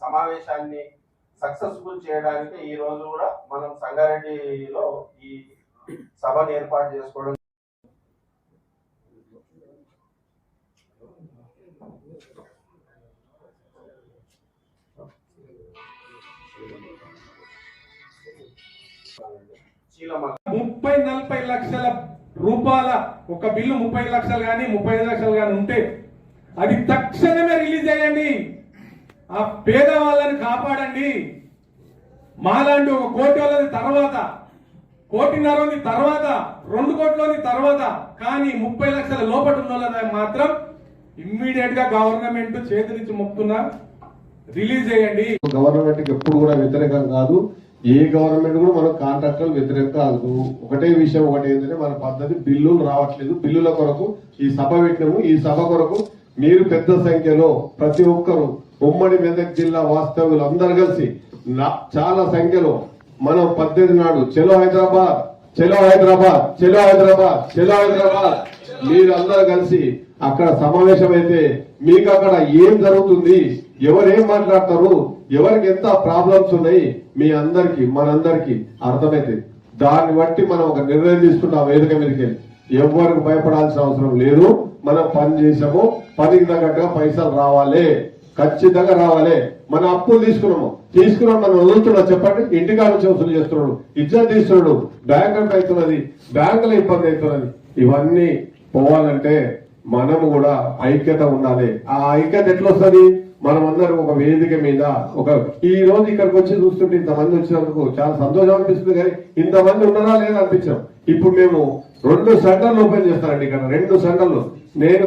సమావేశాన్ని సక్సెస్ఫుల్ చేయడానికి ఈ రోజు కూడా మనం సంగారెడ్డిలో ఈ సభను ఏర్పాటు చేసుకోవడం ముప్పై 40 లక్షల రూపాయల ఒక బిల్లు 30 లక్షలు కానీ 35 లక్షలు కానీ ఉంటే అది తక్షణమే రిలీజ్ చేయండి. ఆ పేదవాళ్ళని కాపాడండి. మాలాంటి ఒక కోటి వాళ్ళది తర్వాత, 1.5 తర్వాత, 2 కోట్లని తర్వాత, కానీ 30 లక్షల లోపల ఉన్న వాళ్ళని మాత్రం ఇమ్మీడియట్ గా గవర్నమెంట్ చేతులిచ్చి మొక్కుతున్నా రిలీజ్ చేయండి. గవర్నమెంట్ ఎప్పుడు కూడా వ్యతిరేకం కాదు. ఏ గవర్నమెంట్ కూడా మన కాంట్రాక్టర్ వ్యతిరేకం కాదు. ఒకటే విషయం ఏంటంటే మన పద్ధతి బిల్లులు రావట్లేదు. బిల్లుల కొరకు ఈ సభ పెట్టినాము. ఈ సభ కొరకు మీరు పెద్ద సంఖ్యలో ప్రతి ఒక్కరు ఉమ్మడి మెదక్ జిల్లా వాస్తవ్యులు అందరు కలిసి చాలా సంఖ్యలో మనం 18 నాడు చలో హైదరాబాద్, చలో హైదరాబాద్, చలో హైదరాబాద్, చలో హైదరాబాద్ మీరందరూ కలిసి అక్కడ సమావేశం అయితే మీకు అక్కడ ఏం జరుగుతుంది, ఎవరేం మాట్లాడతారు, ఎవరికి ఎంత ప్రాబ్లమ్స్ ఉన్నాయి మీ అందరికి మనందరికి అర్థమైతే దాన్ని బట్టి మనం ఒక నిర్ణయం తీసుకుంటాం. వేదిక మీదకి ఎవరికి భయపడాల్సిన అవసరం లేదు. మనం పని చేసాము, పనికి తగ్గట్టుగా పైసలు రావాలి, ఖచ్చితంగా రావాలి. మన అప్పులు తీసుకున్నాం మనం వదులుతున్నాం చెప్పండి. ఇంటికాడ నుంచి వసూలు చేస్తున్నాడు, ఇజ్జత్ తీస్తున్నాడు, బ్యాంకులకు అవుతున్నది, బ్యాంకుల ఇబ్బంది అవుతున్నది. ఇవన్నీ పోవాలంటే మనము కూడా ఐక్యత ఉండాలి. ఆ ఐక్యత ఎట్లా వస్తుంది? మనం అందరం ఒక వేదిక మీద ఈ రోజు ఇక్కడికి వచ్చి చూస్తుంటే ఇంతమంది వచ్చినందుకు చాలా సంతోషం అనిపిస్తుంది. కానీ ఇంతమంది ఉన్నారా లేదా అనిపించాం. ఇప్పుడు మేము 2 సెంటర్లు ఓపెన్ చేస్తానండి. ఇక్కడ 2 సెంటర్లు నేను